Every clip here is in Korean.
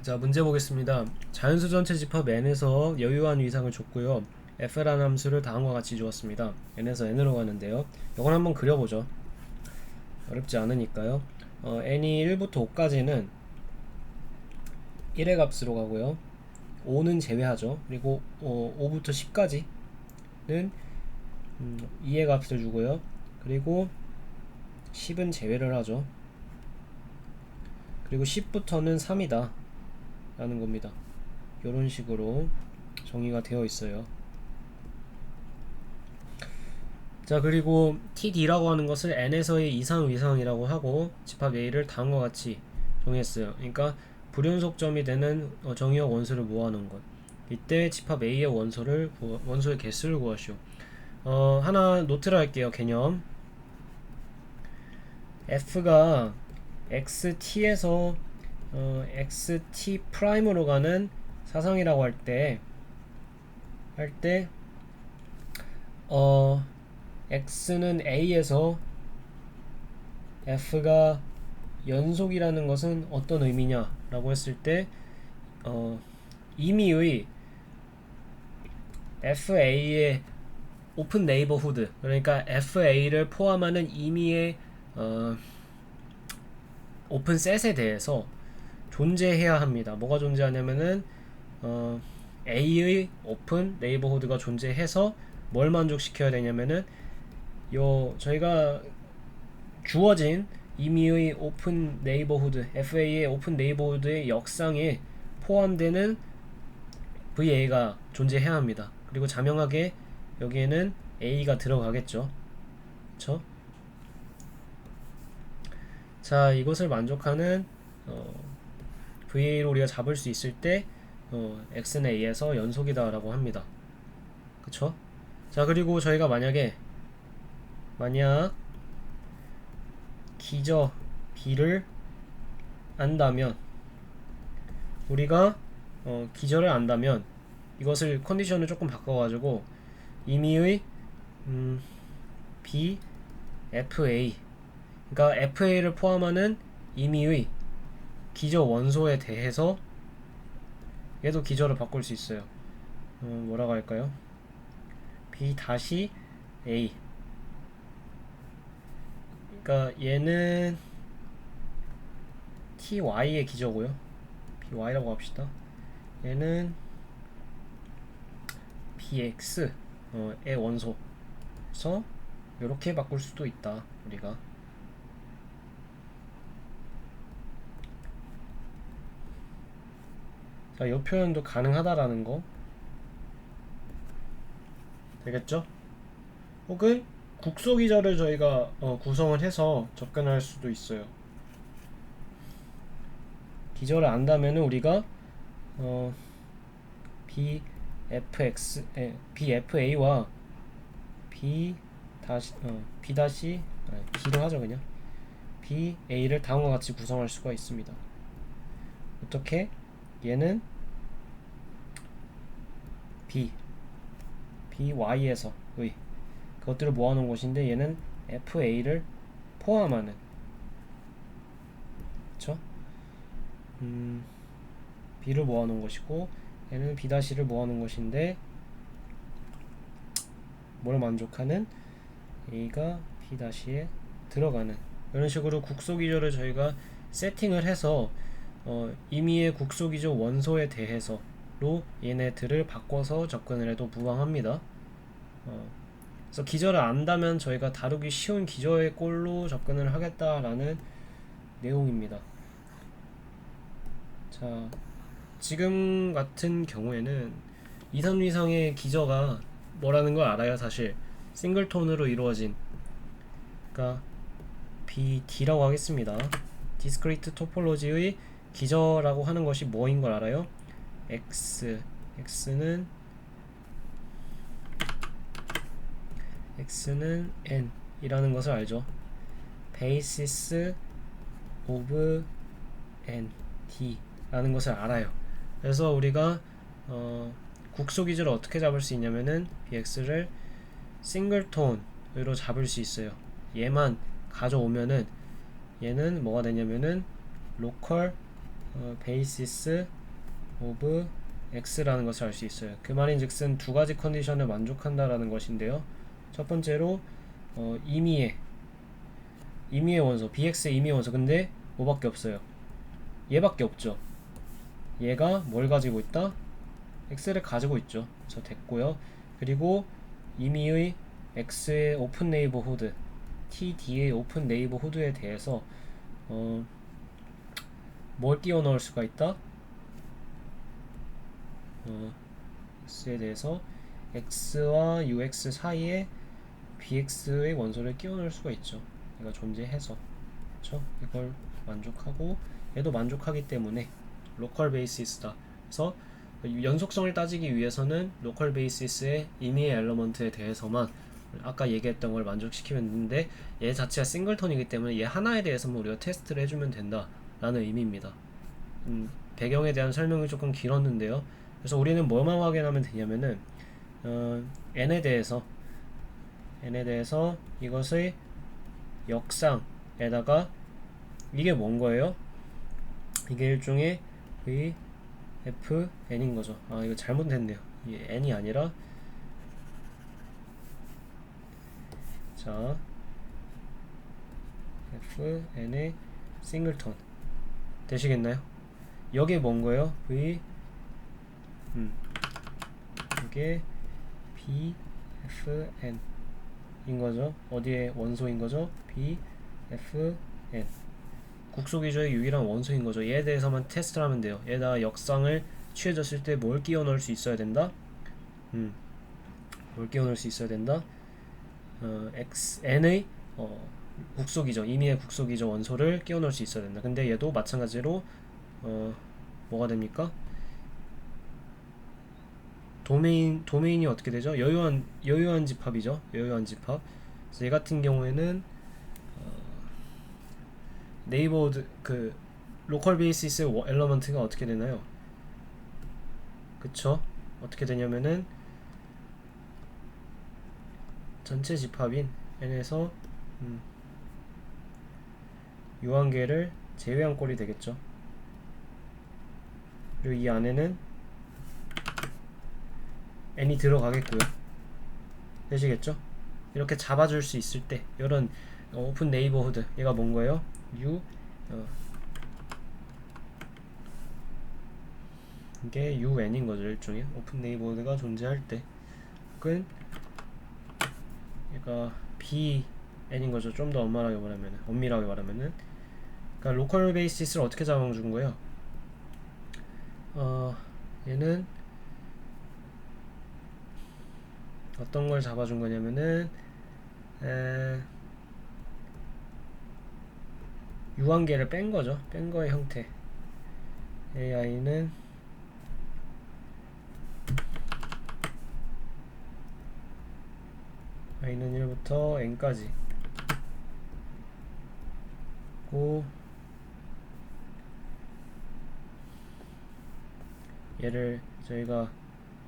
자, 문제 보겠습니다. 자연수 전체 집합 n에서 여유한 위상을 줬고요. f라는 함수를 다음과 같이 주었습니다. n에서 n으로 가는데요. 이건 한번 그려보죠. 어렵지 않으니까요. n이 1부터 5까지는 1의 값으로 가고요. 5는 제외하죠. 그리고 5부터 10까지는 2의 값을 주고요. 그리고 10은 제외를 하죠. 그리고 10부터는 3이다 라는 겁니다. 이런 식으로 정의가 되어 있어요. 자, 그리고 TD라고 하는 것을 n에서의 이상 위상이라고 하고 집합 A를 다음과 같이 정했어요. 그러니까 불연속점이 되는 정의역 원소를 모아놓은 것. 이때 집합 A의 원소의 개수를 구하시오. 하나 노트를 할게요. 개념. F가 XT에서 XT 프라임으로 가는 사성이라고 할 때 X는 A에서 F가 연속이라는 것은 어떤 의미냐 라고 했을 때 임의의 FA의 오픈 네이버후드, 그러니까 FA를 포함하는 임의의 오픈 셋에 대해서 존재해야 합니다. 뭐가 존재하냐면은 A의 오픈 네이버후드가 존재해서 뭘 만족시켜야 되냐면은 저희가 주어진 임의의 오픈 네이버후드 FA의 오픈 네이버후드의 역상에 포함되는 VA가 존재해야 합니다. 그리고 자명하게 여기에는 A가 들어가겠죠. 그쵸? 자, 이것을 만족하는 VA로 우리가 잡을 수 있을 때 X는 A에서 연속이다 라고 합니다. 그쵸? 자, 그리고 저희가 만약 기저 B를 안다면, 우리가 기저를 안다면 이것을 컨디션을 조금 바꿔가지고 임의의 B, FA, 그러니까 FA를 포함하는 임의의 기저 원소에 대해서 얘도 기저를 바꿀 수 있어요. 뭐라고 할까요? B 다시 A. 그러니까 얘는 TY의 기저고요. BY라고 합시다. 얘는 BX의 원소. 그래서 이렇게 바꿀 수도 있다 우리가. 자, 이 표현도 가능하다라는 거 되겠죠? 혹은 국소 기저를 저희가 구성을 해서 접근할 수도 있어요. 기저를 안다면은 우리가 BFA와 B 다시 B 다시 B로 하죠 그냥. BA를 다음과 같이 구성할 수가 있습니다. 어떻게? 얘는 BY에서 그것들을 모아놓은 것인데 얘는 FA를 포함하는, 그쵸? B를 모아놓은 것이고 얘는 B-를 모아놓은 것인데 뭘 만족하는? A가 B-에 들어가는, 이런 식으로 국소기조를 저희가 세팅을 해서 임의의 국소기조 원소에 대해서로 얘네들을 바꿔서 접근을 해도 무방합니다. 그래서 기저를 안다면 저희가 다루기 쉬운 기저의 꼴로 접근을 하겠다라는 내용입니다. 자, 지금 같은 경우에는 이산 위상의 기저가 뭐라는 걸 알아요. 사실 싱글톤으로 이루어진, 그러니까 BD라고 하겠습니다. 디스크리트 토폴로지의 기저라고 하는 것이 뭐인 걸 알아요? X는 N 이라는 것을 알죠. basis of N D 라는 것을 알아요. 그래서 우리가 국소 기저를 어떻게 잡을 수 있냐면은 bx를 싱글톤으로 잡을 수 있어요. 얘만 가져오면은 얘는 뭐가 되냐면은 로컬 basis of x라는 것을 알 수 있어요. 그 말인즉슨 두 가지 컨디션을 만족한다라는 것인데요. 첫 번째로 임의의 원소 bx의 임의의 원소, 근데 뭐밖에 없어요? 얘밖에 없죠. 얘가 뭘 가지고 있다? x를 가지고 있죠. 그래서 됐고요. 그리고 임의의 x의 오픈 네이버후드 td의 오픈 네이버후드에 대해서 뭘 끼워 넣을 수가 있다? x에 대해서 x와 ux 사이에 bx의 원소를 끼워 넣을 수가 있죠. 얘가 존재해서, 그렇죠? 이걸 만족하고 얘도 만족하기 때문에 로컬 베이시스다. 그래서 연속성을 따지기 위해서는 로컬 베이시스의 임의의 엘러먼트에 대해서만 아까 얘기했던 걸 만족시키면 되는데, 얘 자체가 싱글턴이기 때문에 얘 하나에 대해서만 우리가 테스트를 해주면 된다 라는 의미입니다. 배경에 대한 설명이 조금 길었는데요. 그래서 우리는 뭐만 확인하면 되냐면은 n에 대해서 이것의 역상에다가 이게 뭔 거예요? 이게 일종의 vfn인 거죠. 아, 이거 잘못했네요. 이게 n이 아니라, 자, fn의 싱글턴 되시겠나요? 여기에 뭔 거예요? 이게 bfn 인 거죠. 어디에 원소인 거죠? bfn 국소기저의 유일한 원소인 거죠. 얘에 대해서만 테스트를 하면 돼요. 얘에다가 역상을 취해졌을 때 뭘 끼워 넣을 수 있어야 된다? 뭘 끼워 넣을 수 있어야 된다? n의 국소기저, 임의의 국소기저 원소를 끼워 넣을 수 있어야 된다. 근데 얘도 마찬가지로 뭐가 됩니까? 도메인이 어떻게 되죠? 여유한 집합이죠. 여유한 집합. 그래서 얘 같은 경우에는 네이버드 그 로컬 베이시스 엘러먼트가 어떻게 되나요? 그쵸? 어떻게 되냐면은 전체 집합인 n에서 유한계를 제외한 꼴이 되겠죠. 그리고 이 안에는 n이 들어가겠고요. 되시겠죠? 이렇게 잡아줄 수 있을 때 이런 오픈 네이버후드, 얘가 뭔 거예요? 이게 un인 거죠. 일종의 오픈 네이버후드가 존재할 때, 혹은 얘가 bn인 거죠. 좀 더 엄밀하게 말하면은 그러니까 로컬 베이시스를 어떻게 잡아준 거예요? 얘는 어떤 걸 잡아준 거냐면은 유한계를 뺀 거죠. 뺀 거의 형태. AI는 i는 1부터 n까지 고, 얘를 저희가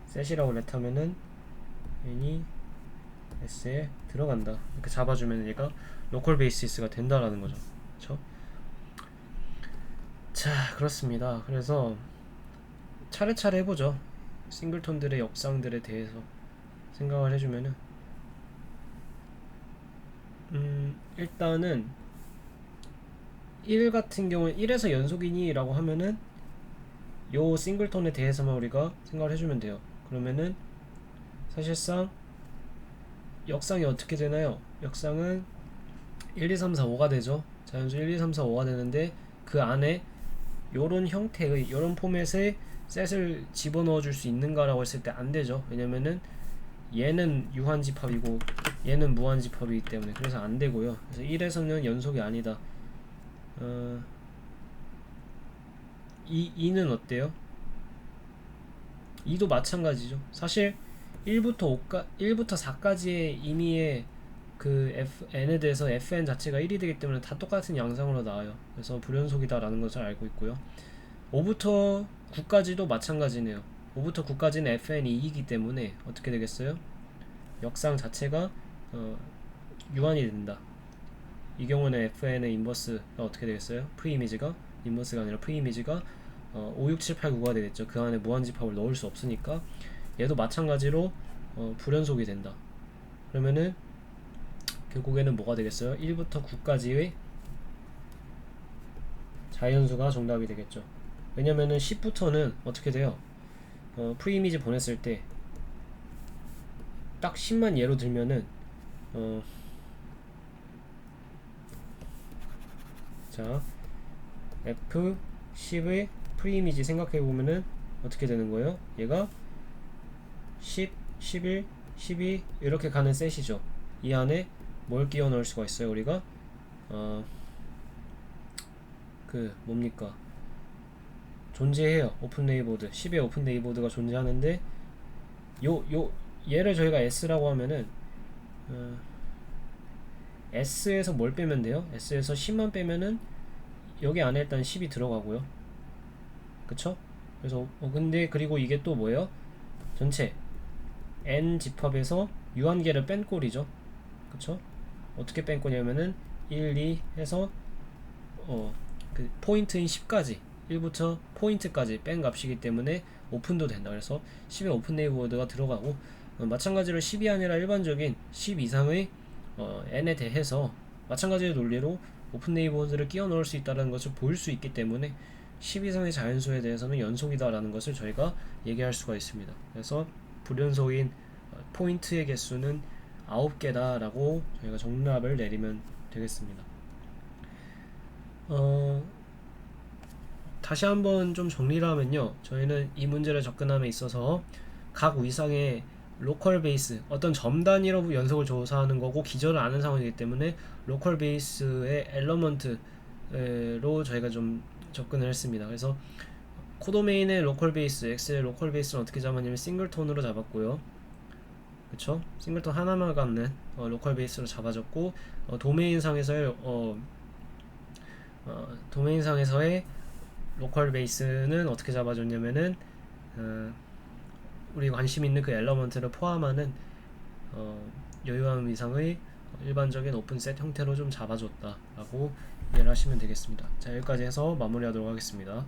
셋이라고 렛하면은 n이 s에 들어간다 이렇게 잡아주면 얘가 로컬 베이시스가 된다라는 거죠. 그쵸? 자, 그렇습니다. 그래서 차례차례 해보죠. 싱글톤들의 역상들에 대해서 생각을 해주면은 일단은 1 같은 경우는 1에서 연속이니 라고 하면은 요 싱글톤에 대해서만 우리가 생각을 해주면 돼요. 그러면은 사실상 역상이 어떻게 되나요? 역상은 1, 2, 3, 4, 5가 되죠. 자연수 1, 2, 3, 4, 5가 되는데 그 안에 요런 형태의, 요런 포맷의 셋을 집어넣어 줄 수 있는가라고 했을 때 안 되죠. 왜냐면은 얘는 유한집합이고 얘는 무한집합이기 때문에. 그래서 안 되고요. 그래서 1에서는 연속이 아니다. 2는 어때요? 2도 마찬가지죠. 사실 1부터 4까지의 임의의 그 n에 대해서 fn 자체가 1이 되기 때문에 다 똑같은 양상으로 나와요. 그래서 불연속이다 라는 것을 알고 있고요. 5부터 9까지도 마찬가지네요. 5부터 9까지는 fn이 2이기 때문에 어떻게 되겠어요? 역상 자체가 유한이 된다. 이 경우는 fn의 인버스가 어떻게 되겠어요? 프이미지가 인버스가 아니라 프리이미지가 5, 6, 7, 8, 9가 되겠죠. 그 안에 무한집합을 넣을 수 없으니까 얘도 마찬가지로 불연속이 된다. 그러면은 결국에는 뭐가 되겠어요? 1부터 9까지의 자연수가 정답이 되겠죠. 왜냐면은 10부터는 어떻게 돼요? 프리이미지 보냈을 때 딱 10만 예로 들면은 자 F10의 프리이미지 생각해보면은 어떻게 되는 거예요? 얘가 10, 11, 12 이렇게 가는 셋이죠. 이 안에 뭘 끼워 넣을 수가 있어요? 우리가 그 뭡니까? 존재해요. 오픈 네이버드 10의 오픈 네이버드가 존재하는데 얘를 저희가 S라고 하면은 S에서 뭘 빼면 돼요? S에서 10만 빼면은 여기 안에 일단 10이 들어가고요. 그쵸? 그래서 근데 그리고 이게 또 뭐예요? 전체 N 집합에서 유한계를 뺀 꼴이죠. 그쵸? 어떻게 뺀 거냐면은 1, 2 해서 그 포인트인 10까지 1부터 포인트까지 뺀 값이기 때문에 오픈도 된다. 그래서 10의 오픈 네이버워드가 들어가고 마찬가지로 10이 아니라 일반적인 10 이상의 n에 대해서 마찬가지의 논리로 오픈 네이버워드를 끼워 넣을 수 있다는 것을 보일 수 있기 때문에 10 이상의 자연수에 대해서는 연속이다 라는 것을 저희가 얘기할 수가 있습니다. 그래서 불연속인 포인트의 개수는 9개다 라고 저희가 정답을 내리면 되겠습니다. 다시 한번 좀 정리를 하면요, 저희는 이 문제를 접근함에 있어서 각 위상의 로컬 베이스, 어떤 점 단위로 연속을 조사하는 거고 기저를 아는 상황이기 때문에 로컬 베이스의 엘러먼트로 저희가 좀 접근을 했습니다. 그래서 코도메인의 로컬 베이스, X의 로컬 베이스는 어떻게 잡았냐면 싱글톤으로 잡았고요. 그쵸? 싱글톤 하나만 갖는 로컬 베이스로 잡아줬고, 도메인상에서의 도메인상에서의 로컬 베이스는 어떻게 잡아줬냐면은 우리 관심 있는 그 엘러먼트를 포함하는 여유한 위상의 일반적인 오픈셋 형태로 좀 잡아줬다 라고 이해를 하시면 되겠습니다. 자, 여기까지 해서 마무리하도록 하겠습니다.